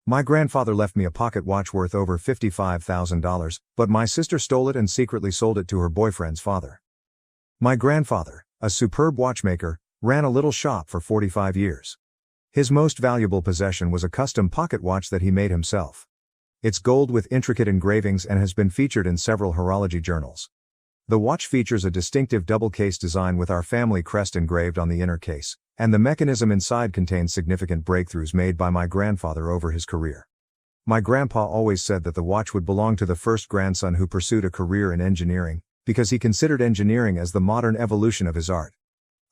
My grandfather left me a pocket watch worth over $55,000, but my sister stole it and secretly sold it to her boyfriend's father. My grandfather, a superb watchmaker, ran a little shop for 45 years. His most valuable possession was a custom pocket watch that he made himself. It's gold with intricate engravings and has been featured in several horology journals. The watch features a distinctive double-case design with our family crest engraved on the inner case, and the mechanism inside contains significant breakthroughs made by my grandfather over his career. My grandpa always said that the watch would belong to the first grandson who pursued a career in engineering, because he considered engineering as the modern evolution of his art.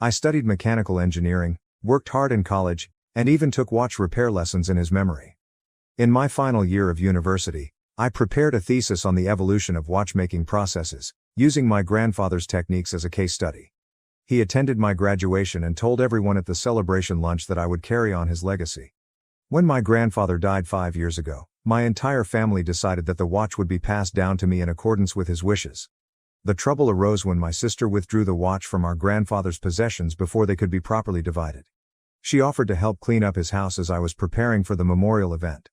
I studied mechanical engineering, worked hard in college, and even took watch repair lessons in his memory. In my final year of university, I prepared a thesis on the evolution of watchmaking processes, using my grandfather's techniques as a case study. He attended my graduation and told everyone at the celebration lunch that I would carry on his legacy. When my grandfather died 5 years ago, my entire family decided that the watch would be passed down to me in accordance with his wishes. The trouble arose when my sister withdrew the watch from our grandfather's possessions before they could be properly divided. She offered to help clean up his house as I was preparing for the memorial event.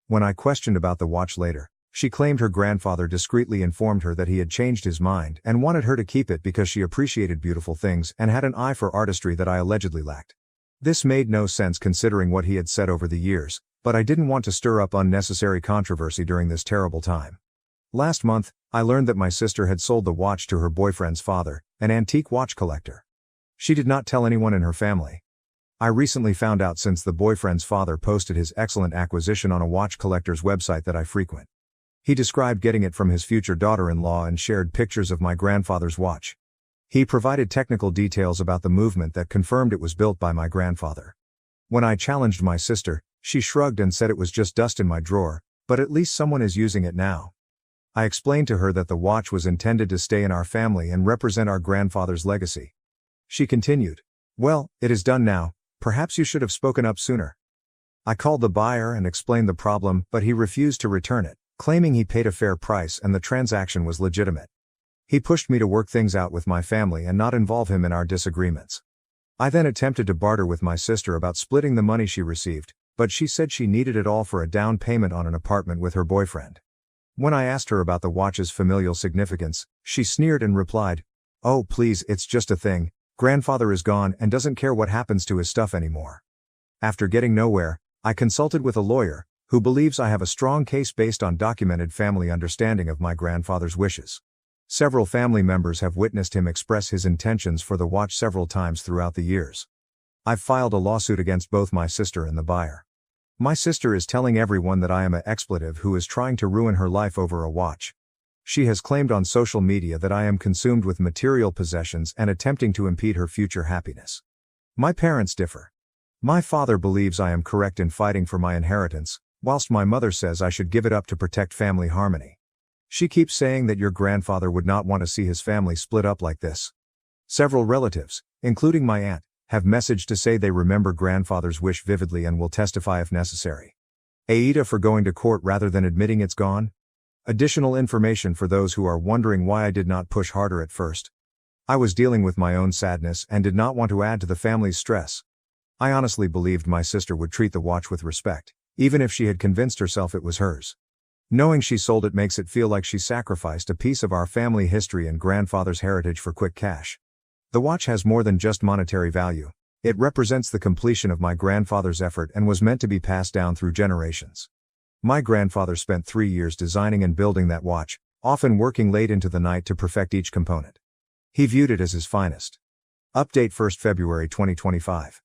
When I questioned about the watch later, she claimed her grandfather discreetly informed her that he had changed his mind and wanted her to keep it because she appreciated beautiful things and had an eye for artistry that I allegedly lacked. This made no sense considering what he had said over the years, but I didn't want to stir up unnecessary controversy during this terrible time. Last month, I learned that my sister had sold the watch to her boyfriend's father, an antique watch collector. She did not tell anyone in her family. I recently found out since the boyfriend's father posted his excellent acquisition on a watch collector's website that I frequent. He described getting it from his future daughter-in-law and shared pictures of my grandfather's watch. He provided technical details about the movement that confirmed it was built by my grandfather. When I challenged my sister, she shrugged and said it was just dust in my drawer, but at least someone is using it now. I explained to her that the watch was intended to stay in our family and represent our grandfather's legacy. She continued, "Well, it is done now, perhaps you should have spoken up sooner." I called the buyer and explained the problem, but he refused to return it, claiming he paid a fair price and the transaction was legitimate. He pushed me to work things out with my family and not involve him in our disagreements. I then attempted to barter with my sister about splitting the money she received, but she said she needed it all for a down payment on an apartment with her boyfriend. When I asked her about the watch's familial significance, she sneered and replied, "Oh please, it's just a thing, grandfather is gone and doesn't care what happens to his stuff anymore." After getting nowhere, I consulted with a lawyer, who believes I have a strong case based on documented family understanding of my grandfather's wishes. Several family members have witnessed him express his intentions for the watch several times throughout the years. I've filed a lawsuit against both my sister and the buyer. My sister is telling everyone that I am an expletive who is trying to ruin her life over a watch. She has claimed on social media that I am consumed with material possessions and attempting to impede her future happiness. My parents differ. My father believes I am correct in fighting for my inheritance, whilst my mother says I should give it up to protect family harmony. She keeps saying that your grandfather would not want to see his family split up like this. Several relatives, including my aunt, have messaged to say they remember grandfather's wish vividly and will testify if necessary. Aida for going to court rather than admitting it's gone? Additional information for those who are wondering why I did not push harder at first. I was dealing with my own sadness and did not want to add to the family's stress. I honestly believed my sister would treat the watch with respect, even if she had convinced herself it was hers. Knowing she sold it makes it feel like she sacrificed a piece of our family history and grandfather's heritage for quick cash. The watch has more than just monetary value. It represents the completion of my grandfather's effort and was meant to be passed down through generations. My grandfather spent 3 years designing and building that watch, often working late into the night to perfect each component. He viewed it as his finest. Update 1st February 2025.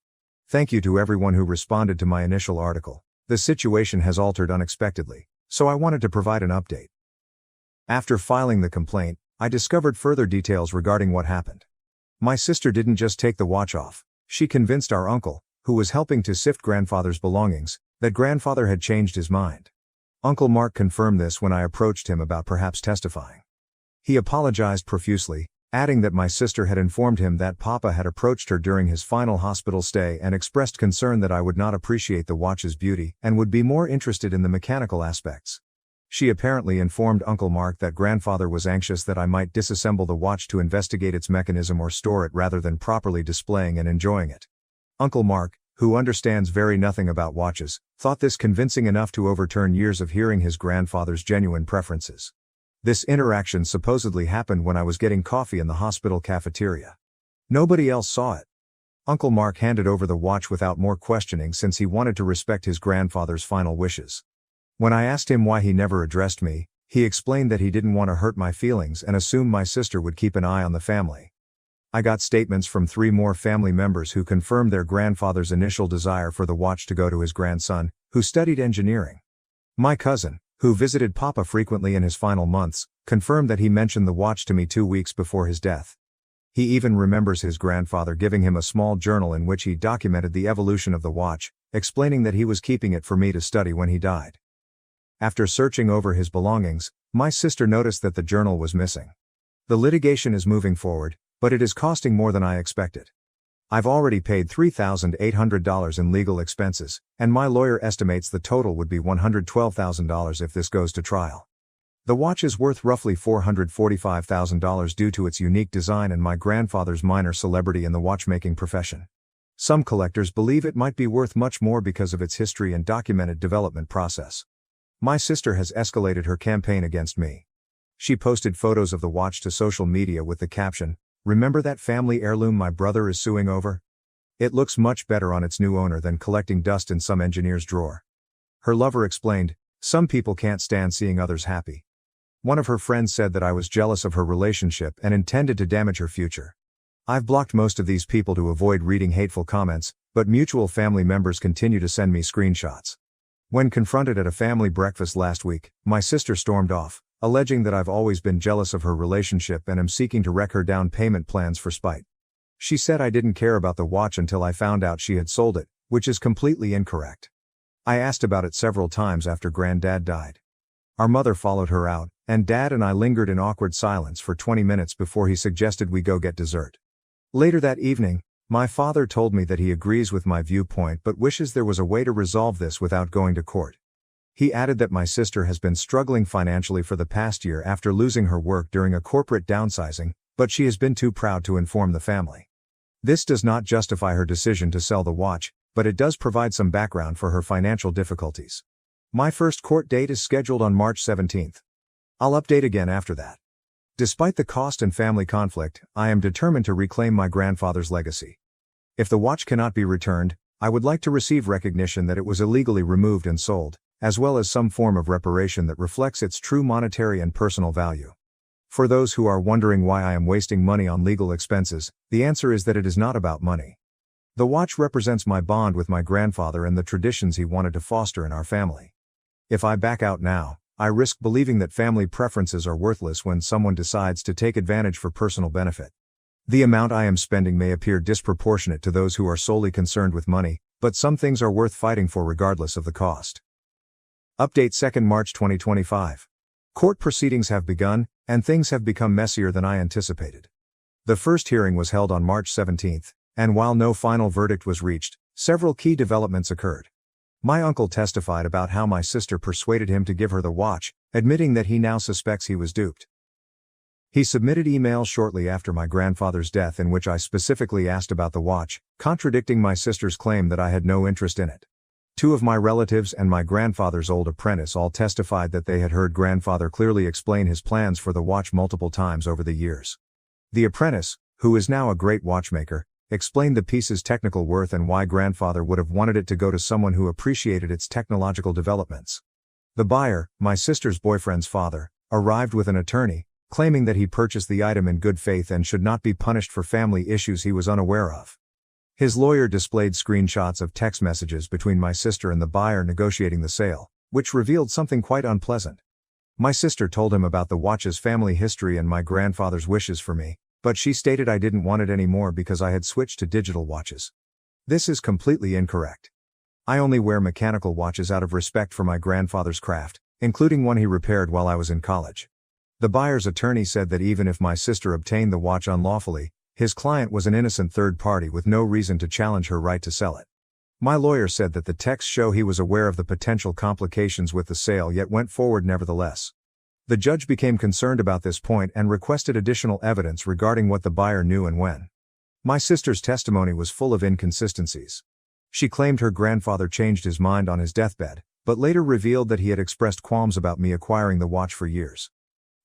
Thank you to everyone who responded to my initial article. The situation has altered unexpectedly, so I wanted to provide an update. After filing the complaint, I discovered further details regarding what happened. My sister didn't just take the watch off, she convinced our uncle, who was helping to sift grandfather's belongings, that grandfather had changed his mind. Uncle Mark confirmed this when I approached him about perhaps testifying. He apologized profusely, adding that my sister had informed him that Papa had approached her during his final hospital stay and expressed concern that I would not appreciate the watch's beauty and would be more interested in the mechanical aspects. She apparently informed Uncle Mark that grandfather was anxious that I might disassemble the watch to investigate its mechanism or store it rather than properly displaying and enjoying it. Uncle Mark, who understands very nothing about watches, thought this convincing enough to overturn years of hearing his grandfather's genuine preferences. This interaction supposedly happened when I was getting coffee in the hospital cafeteria. Nobody else saw it. Uncle Mark handed over the watch without more questioning since he wanted to respect his grandfather's final wishes. When I asked him why he never addressed me, he explained that he didn't want to hurt my feelings and assumed my sister would keep an eye on the family. I got statements from 3 more family members who confirmed their grandfather's initial desire for the watch to go to his grandson, who studied engineering. My cousin, who visited Papa frequently in his final months, confirmed that he mentioned the watch to me 2 weeks before his death. He even remembers his grandfather giving him a small journal in which he documented the evolution of the watch, explaining that he was keeping it for me to study when he died. After searching over his belongings, my sister noticed that the journal was missing. The litigation is moving forward, but it is costing more than I expected. I've already paid $3,800 in legal expenses, and my lawyer estimates the total would be $112,000 if this goes to trial. The watch is worth roughly $445,000 due to its unique design and my grandfather's minor celebrity in the watchmaking profession. Some collectors believe it might be worth much more because of its history and documented development process. My sister has escalated her campaign against me. She posted photos of the watch to social media with the caption, "Remember that family heirloom my brother is suing over? It looks much better on its new owner than collecting dust in some engineer's drawer." Her lover explained, "Some people can't stand seeing others happy." One of her friends said that I was jealous of her relationship and intended to damage her future. I've blocked most of these people to avoid reading hateful comments, but mutual family members continue to send me screenshots. When confronted at a family breakfast last week, my sister stormed off, alleging that I've always been jealous of her relationship and am seeking to wreck her down payment plans for spite. She said I didn't care about the watch until I found out she had sold it, which is completely incorrect. I asked about it several times after Granddad died. Our mother followed her out, and Dad and I lingered in awkward silence for 20 minutes before he suggested we go get dessert. Later that evening, my father told me that he agrees with my viewpoint but wishes there was a way to resolve this without going to court. He added that my sister has been struggling financially for the past year after losing her work during a corporate downsizing, but she has been too proud to inform the family. This does not justify her decision to sell the watch, but it does provide some background for her financial difficulties. My first court date is scheduled on March 17th. I'll update again after that. Despite the cost and family conflict, I am determined to reclaim my grandfather's legacy. If the watch cannot be returned, I would like to receive recognition that it was illegally removed and sold, as well as some form of reparation that reflects its true monetary and personal value. For those who are wondering why I am wasting money on legal expenses, the answer is that it is not about money. The watch represents my bond with my grandfather and the traditions he wanted to foster in our family. If I back out now, I risk believing that family preferences are worthless when someone decides to take advantage for personal benefit. The amount I am spending may appear disproportionate to those who are solely concerned with money, but some things are worth fighting for regardless of the cost. Update 2nd March 2025. Court proceedings have begun, and things have become messier than I anticipated. The first hearing was held on March 17th, and while no final verdict was reached, several key developments occurred. My uncle testified about how my sister persuaded him to give her the watch, admitting that he now suspects he was duped. He submitted emails shortly after my grandfather's death in which I specifically asked about the watch, contradicting my sister's claim that I had no interest in it. 2 of my relatives and my grandfather's old apprentice all testified that they had heard grandfather clearly explain his plans for the watch multiple times over the years. The apprentice, who is now a great watchmaker, explained the piece's technical worth and why grandfather would have wanted it to go to someone who appreciated its technological developments. The buyer, my sister's boyfriend's father, arrived with an attorney, claiming that he purchased the item in good faith and should not be punished for family issues he was unaware of. His lawyer displayed screenshots of text messages between my sister and the buyer negotiating the sale, which revealed something quite unpleasant. My sister told him about the watch's family history and my grandfather's wishes for me, but she stated I didn't want it anymore because I had switched to digital watches. This is completely incorrect. I only wear mechanical watches out of respect for my grandfather's craft, including one he repaired while I was in college. The buyer's attorney said that even if my sister obtained the watch unlawfully, his client was an innocent third party with no reason to challenge her right to sell it. My lawyer said that the texts show he was aware of the potential complications with the sale yet went forward nevertheless. The judge became concerned about this point and requested additional evidence regarding what the buyer knew and when. My sister's testimony was full of inconsistencies. She claimed her grandfather changed his mind on his deathbed, but later revealed that he had expressed qualms about me acquiring the watch for years.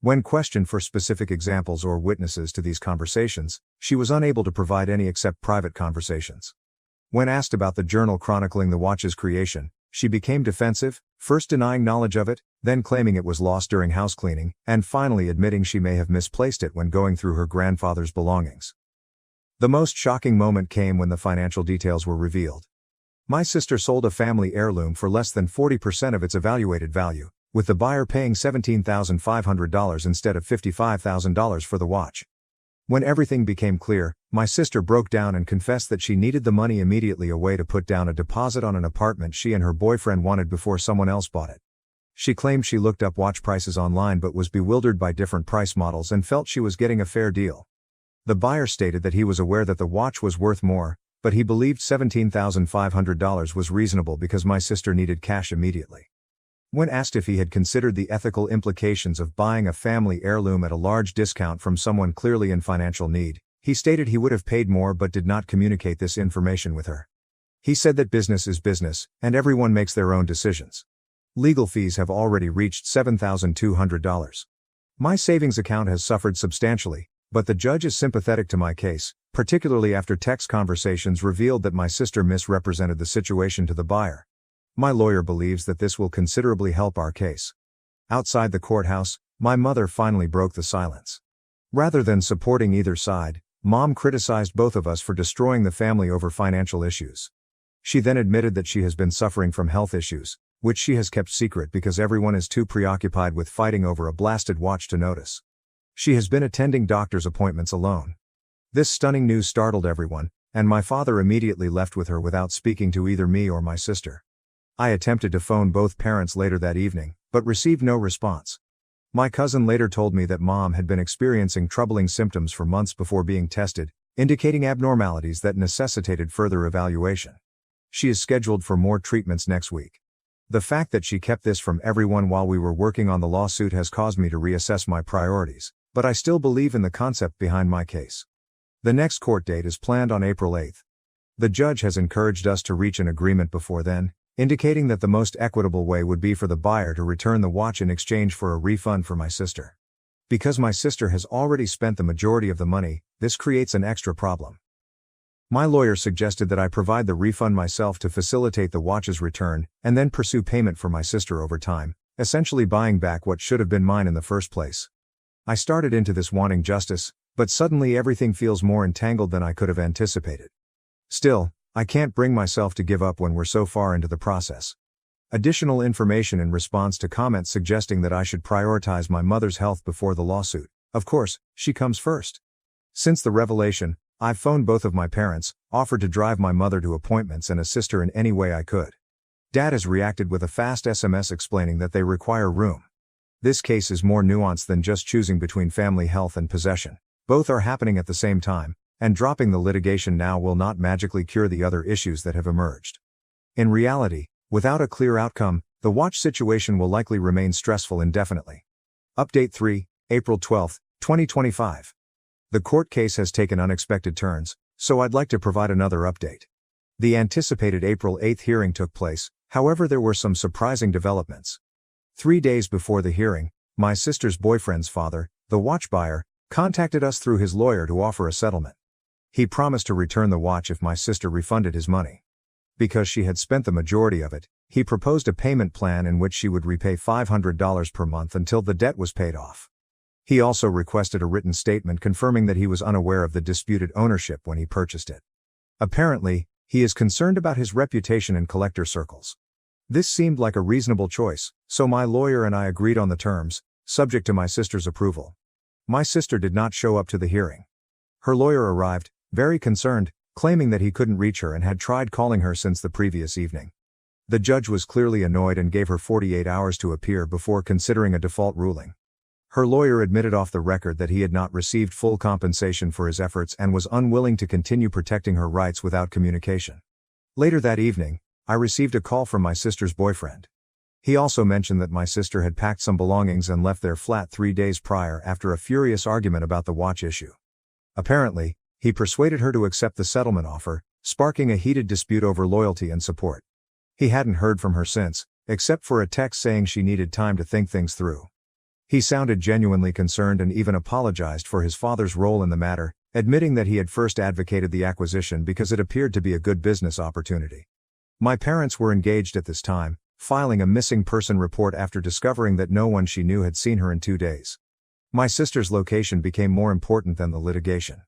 When questioned for specific examples or witnesses to these conversations, she was unable to provide any except private conversations. When asked about the journal chronicling the watch's creation, she became defensive, first denying knowledge of it, then claiming it was lost during house cleaning, and finally admitting she may have misplaced it when going through her grandfather's belongings. The most shocking moment came when the financial details were revealed. My sister sold a family heirloom for less than 40% of its evaluated value, with the buyer paying $17,500 instead of $55,000 for the watch. When everything became clear, my sister broke down and confessed that she needed the money immediately, a way to put down a deposit on an apartment she and her boyfriend wanted before someone else bought it. She claimed she looked up watch prices online but was bewildered by different price models and felt she was getting a fair deal. The buyer stated that he was aware that the watch was worth more, but he believed $17,500 was reasonable because my sister needed cash immediately. When asked if he had considered the ethical implications of buying a family heirloom at a large discount from someone clearly in financial need, he stated he would have paid more but did not communicate this information with her. He said that business is business, and everyone makes their own decisions. Legal fees have already reached $7,200. My savings account has suffered substantially, but the judge is sympathetic to my case, particularly after text conversations revealed that my sister misrepresented the situation to the buyer. My lawyer believes that this will considerably help our case. Outside the courthouse, my mother finally broke the silence. Rather than supporting either side, Mom criticized both of us for destroying the family over financial issues. She then admitted that she has been suffering from health issues, which she has kept secret because everyone is too preoccupied with fighting over a blasted watch to notice. She has been attending doctor's appointments alone. This stunning news startled everyone, and my father immediately left with her without speaking to either me or my sister. I attempted to phone both parents later that evening, but received no response. My cousin later told me that Mom had been experiencing troubling symptoms for months before being tested, indicating abnormalities that necessitated further evaluation. She is scheduled for more treatments next week. The fact that she kept this from everyone while we were working on the lawsuit has caused me to reassess my priorities, but I still believe in the concept behind my case. The next court date is planned on April 8th. The judge has encouraged us to reach an agreement before then, indicating that the most equitable way would be for the buyer to return the watch in exchange for a refund for my sister. Because my sister has already spent the majority of the money, this creates an extra problem. My lawyer suggested that I provide the refund myself to facilitate the watch's return, and then pursue payment for my sister over time, essentially buying back what should have been mine in the first place. I started into this wanting justice, but suddenly everything feels more entangled than I could have anticipated. Still, I can't bring myself to give up when we're so far into the process. Additional information in response to comments suggesting that I should prioritize my mother's health before the lawsuit. Of course, she comes first. Since the revelation, I've phoned both of my parents, offered to drive my mother to appointments and assist her in any way I could. Dad has reacted with a fast SMS explaining that they require room. This case is more nuanced than just choosing between family health and possession. Both are happening at the same time, and dropping the litigation now will not magically cure the other issues that have emerged. In reality, without a clear outcome, the watch situation will likely remain stressful indefinitely. Update 3, April 12, 2025. The court case has taken unexpected turns, so I'd like to provide another update. The anticipated April 8 hearing took place, however there were some surprising developments. 3 days before the hearing, my sister's boyfriend's father, the watch buyer, contacted us through his lawyer to offer a settlement. He promised to return the watch if my sister refunded his money. Because she had spent the majority of it, he proposed a payment plan in which she would repay $500 per month until the debt was paid off. He also requested a written statement confirming that he was unaware of the disputed ownership when he purchased it. Apparently, he is concerned about his reputation in collector circles. This seemed like a reasonable choice, so my lawyer and I agreed on the terms, subject to my sister's approval. My sister did not show up to the hearing. Her lawyer arrived, very concerned, claiming that he couldn't reach her and had tried calling her since the previous evening. The judge was clearly annoyed and gave her 48 hours to appear before considering a default ruling. Her lawyer admitted off the record that he had not received full compensation for his efforts and was unwilling to continue protecting her rights without communication. Later that evening, I received a call from my sister's boyfriend. He also mentioned that my sister had packed some belongings and left their flat 3 days prior after a furious argument about the watch issue. Apparently, he persuaded her to accept the settlement offer, sparking a heated dispute over loyalty and support. He hadn't heard from her since, except for a text saying she needed time to think things through. He sounded genuinely concerned and even apologized for his father's role in the matter, admitting that he had first advocated the acquisition because it appeared to be a good business opportunity. My parents were engaged at this time, filing a missing person report after discovering that no one she knew had seen her in 2 days. My sister's location became more important than the litigation.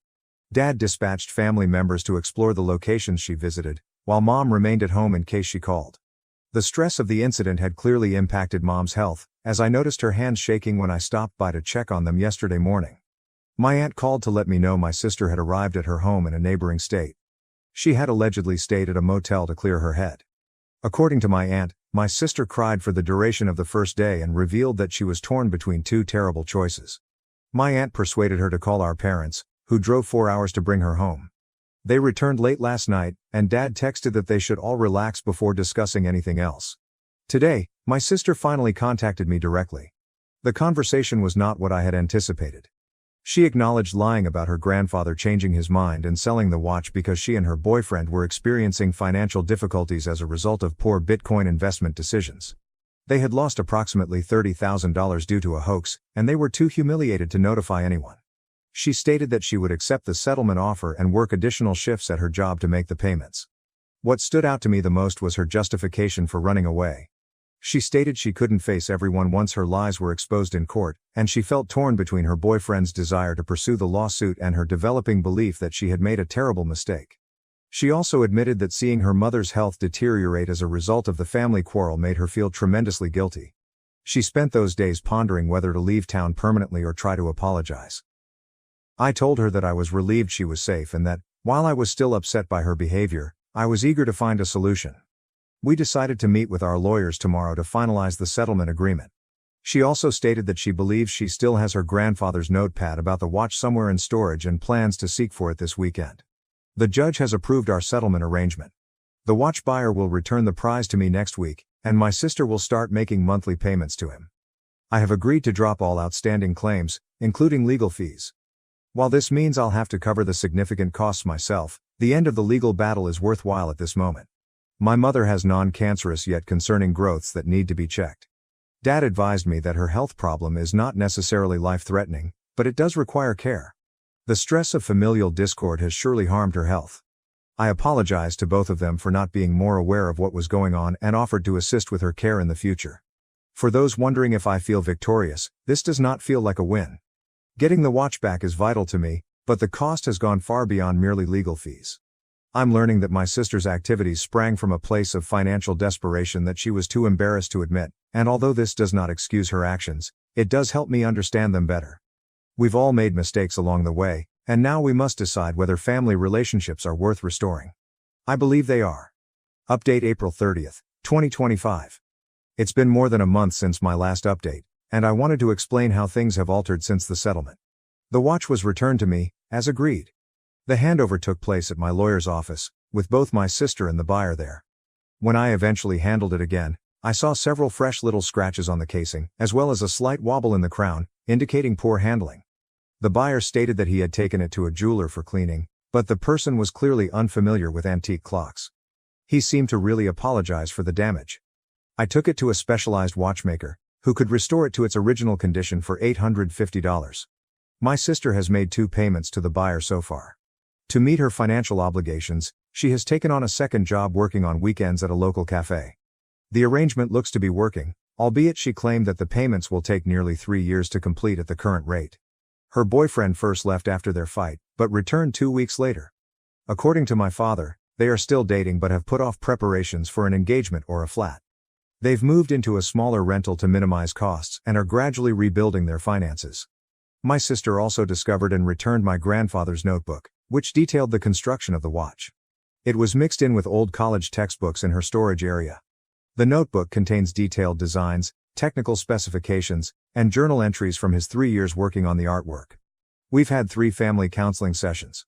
Dad dispatched family members to explore the locations she visited, while Mom remained at home in case she called. The stress of the incident had clearly impacted Mom's health, as I noticed her hands shaking when I stopped by to check on them yesterday morning. My aunt called to let me know my sister had arrived at her home in a neighboring state. She had allegedly stayed at a motel to clear her head. According to my aunt, my sister cried for the duration of the first day and revealed that she was torn between two terrible choices. My aunt persuaded her to call our parents, who drove 4 hours to bring her home. They returned late last night, and Dad texted that they should all relax before discussing anything else. Today, my sister finally contacted me directly. The conversation was not what I had anticipated. She acknowledged lying about her grandfather changing his mind and selling the watch because she and her boyfriend were experiencing financial difficulties as a result of poor Bitcoin investment decisions. They had lost approximately $30,000 due to a hoax, and they were too humiliated to notify anyone. She stated that she would accept the settlement offer and work additional shifts at her job to make the payments. What stood out to me the most was her justification for running away. She stated she couldn't face everyone once her lies were exposed in court, and she felt torn between her boyfriend's desire to pursue the lawsuit and her developing belief that she had made a terrible mistake. She also admitted that seeing her mother's health deteriorate as a result of the family quarrel made her feel tremendously guilty. She spent those days pondering whether to leave town permanently or try to apologize. I told her that I was relieved she was safe and that, while I was still upset by her behavior, I was eager to find a solution. We decided to meet with our lawyers tomorrow to finalize the settlement agreement. She also stated that she believes she still has her grandfather's notepad about the watch somewhere in storage and plans to seek for it this weekend. The judge has approved our settlement arrangement. The watch buyer will return the prize to me next week, and my sister will start making monthly payments to him. I have agreed to drop all outstanding claims, including legal fees. While this means I'll have to cover the significant costs myself, the end of the legal battle is worthwhile at this moment. My mother has non-cancerous yet concerning growths that need to be checked. Dad advised me that her health problem is not necessarily life-threatening, but it does require care. The stress of familial discord has surely harmed her health. I apologized to both of them for not being more aware of what was going on and offered to assist with her care in the future. For those wondering if I feel victorious, this does not feel like a win. Getting the watch back is vital to me, but the cost has gone far beyond merely legal fees. I'm learning that my sister's activities sprang from a place of financial desperation that she was too embarrassed to admit, and although this does not excuse her actions, it does help me understand them better. We've all made mistakes along the way, and now we must decide whether family relationships are worth restoring. I believe they are. Update April 30th, 2025. It's been more than a month since my last update, and I wanted to explain how things have altered since the settlement. The watch was returned to me, as agreed. The handover took place at my lawyer's office, with both my sister and the buyer there. When I eventually handled it again, I saw several fresh little scratches on the casing, as well as a slight wobble in the crown, indicating poor handling. The buyer stated that he had taken it to a jeweler for cleaning, but the person was clearly unfamiliar with antique clocks. He seemed to really apologize for the damage. I took it to a specialized watchmaker, who could restore it to its original condition for $850. My sister has made 2 payments to the buyer so far. To meet her financial obligations, she has taken on a second job working on weekends at a local cafe. The arrangement looks to be working, albeit she claimed that the payments will take nearly 3 years to complete at the current rate. Her boyfriend first left after their fight, but returned 2 weeks later. According to my father, they are still dating but have put off preparations for an engagement or a flat. They've moved into a smaller rental to minimize costs and are gradually rebuilding their finances. My sister also discovered and returned my grandfather's notebook, which detailed the construction of the watch. It was mixed in with old college textbooks in her storage area. The notebook contains detailed designs, technical specifications, and journal entries from his 3 years working on the artwork. We've had 3 family counseling sessions.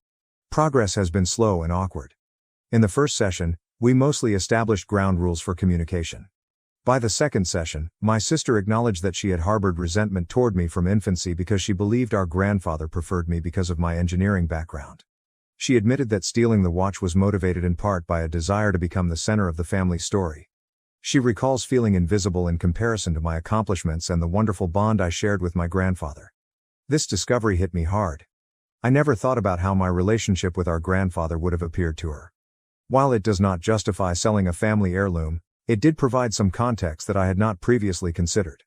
Progress has been slow and awkward. In the first session, we mostly established ground rules for communication. By the second session, my sister acknowledged that she had harbored resentment toward me from infancy because she believed our grandfather preferred me because of my engineering background. She admitted that stealing the watch was motivated in part by a desire to become the center of the family story. She recalls feeling invisible in comparison to my accomplishments and the wonderful bond I shared with my grandfather. This discovery hit me hard. I never thought about how my relationship with our grandfather would have appeared to her. While it does not justify selling a family heirloom, it did provide some context that I had not previously considered.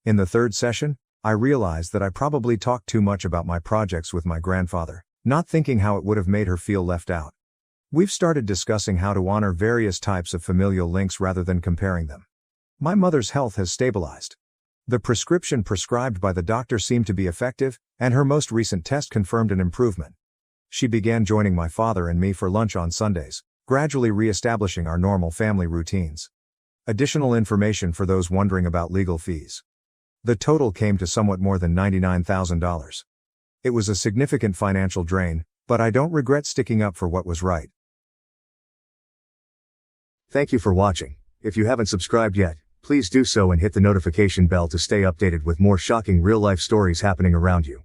In the third session, I realized that I probably talked too much about my projects with my grandfather, not thinking how it would have made her feel left out. We've started discussing how to honor various types of familial links rather than comparing them. My mother's health has stabilized. The prescription prescribed by the doctor seemed to be effective, and her most recent test confirmed an improvement. She began joining my father and me for lunch on Sundays, gradually re-establishing our normal family routines. Additional information for those wondering about legal fees. The total came to somewhat more than $99,000. It was a significant financial drain, but I don't regret sticking up for what was right. Thank you for watching. If you haven't subscribed yet, please do so and hit the notification bell to stay updated with more shocking real-life stories happening around you.